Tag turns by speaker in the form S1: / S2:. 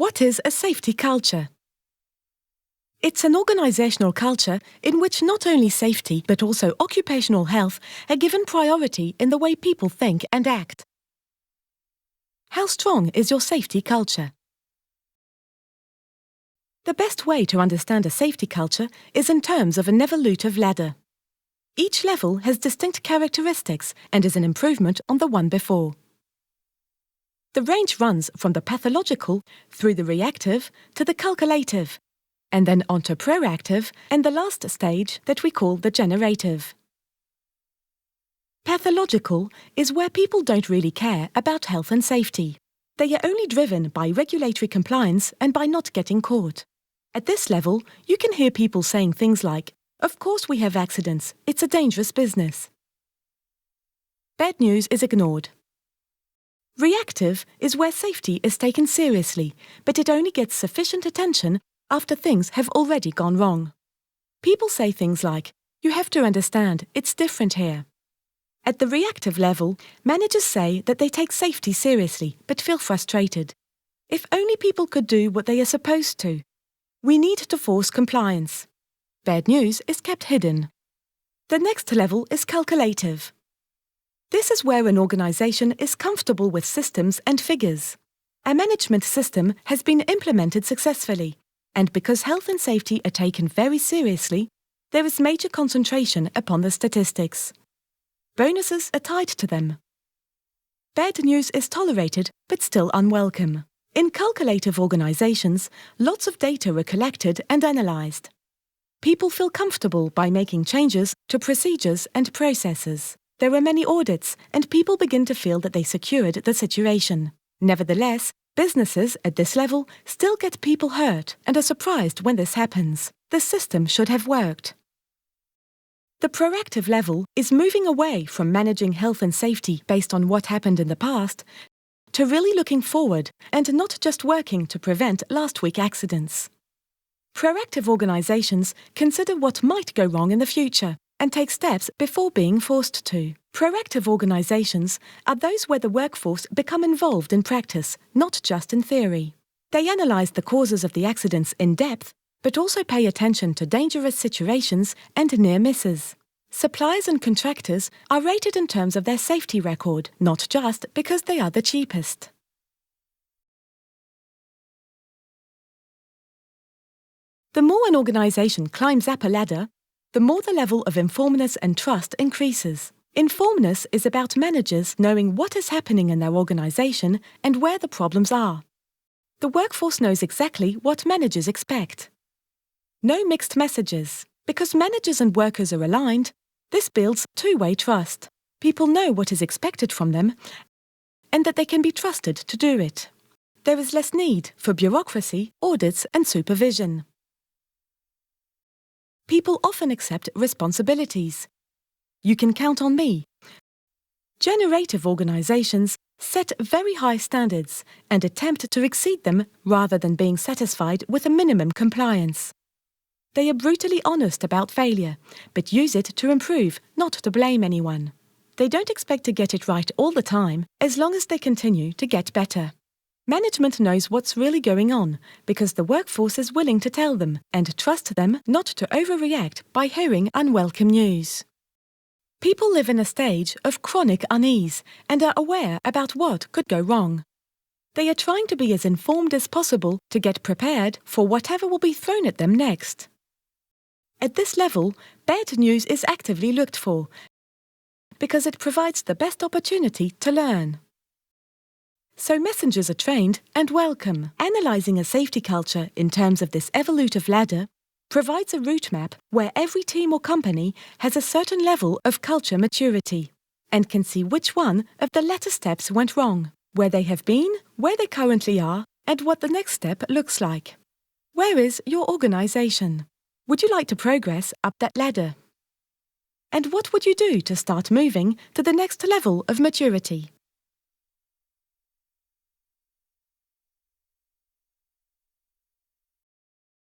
S1: What is a safety culture? It's an organizational culture in which not only safety but also occupational health are given priority in the way people think and act. How strong is your safety culture? The best way to understand a safety culture is in terms of an evolutive ladder. Each level has distinct characteristics and is an improvement on the one before. The range runs from the pathological through the reactive to the calculative, and then onto proactive and the last stage that we call the generative. Pathological is where people don't really care about health and safety. They are only driven by regulatory compliance and by not getting caught. At this level, you can hear people saying things like, "Of course we have accidents, it's a dangerous business." Bad news is ignored. Reactive is where safety is taken seriously, but it only gets sufficient attention after things have already gone wrong. People say things like, "You have to understand, it's different here." At the reactive level, managers say that they take safety seriously, but feel frustrated. If only people could do what they are supposed to. We need to force compliance. Bad news is kept hidden. The next level is calculative. This is where an organization is comfortable with systems and figures. A management system has been implemented successfully, and because health and safety are taken very seriously, there is major concentration upon the statistics. Bonuses are tied to them. Bad news is tolerated, but still unwelcome. In calculative organizations, lots of data are collected and analyzed. People feel comfortable by making changes to procedures and processes. There are many audits, and people begin to feel that they secured the situation. Nevertheless, businesses at this level still get people hurt and are surprised when this happens. The system should have worked. The proactive level is moving away from managing health and safety based on what happened in the past to really looking forward and not just working to prevent last week accidents. Proactive organizations consider what might go wrong in the future and take steps before being forced to. Proactive organizations are those where the workforce become involved in practice, not just in theory. They analyze the causes of the accidents in depth, but also pay attention to dangerous situations and near misses. Suppliers and contractors are rated in terms of their safety record, not just because they are the cheapest. The more an organization climbs up a ladder, the more the level of informedness and trust increases. Informedness is about managers knowing what is happening in their organization and where the problems are. The workforce knows exactly what managers expect. No mixed messages. Because managers and workers are aligned, this builds two-way trust. People know what is expected from them and that they can be trusted to do it. There is less need for bureaucracy, audits, and supervision. People often accept responsibilities. You can count on me. Generative organizations set very high standards and attempt to exceed them rather than being satisfied with a minimum compliance. They are brutally honest about failure, but use it to improve, not to blame anyone. They don't expect to get it right all the time, as long as they continue to get better. Management knows what's really going on because the workforce is willing to tell them and trust them not to overreact by hearing unwelcome news. People live in a stage of chronic unease and are aware about what could go wrong. They are trying to be as informed as possible to get prepared for whatever will be thrown at them next. At this level, bad news is actively looked for because it provides the best opportunity to learn. So messengers are trained and welcome. Analyzing a safety culture in terms of this evolutive ladder provides a route map where every team or company has a certain level of culture maturity and can see which one of the latter steps went wrong, where they have been, where they currently are, and what the next step looks like. Where is your organization? Would you like to progress up that ladder? And what would you do to start moving to the next level of maturity?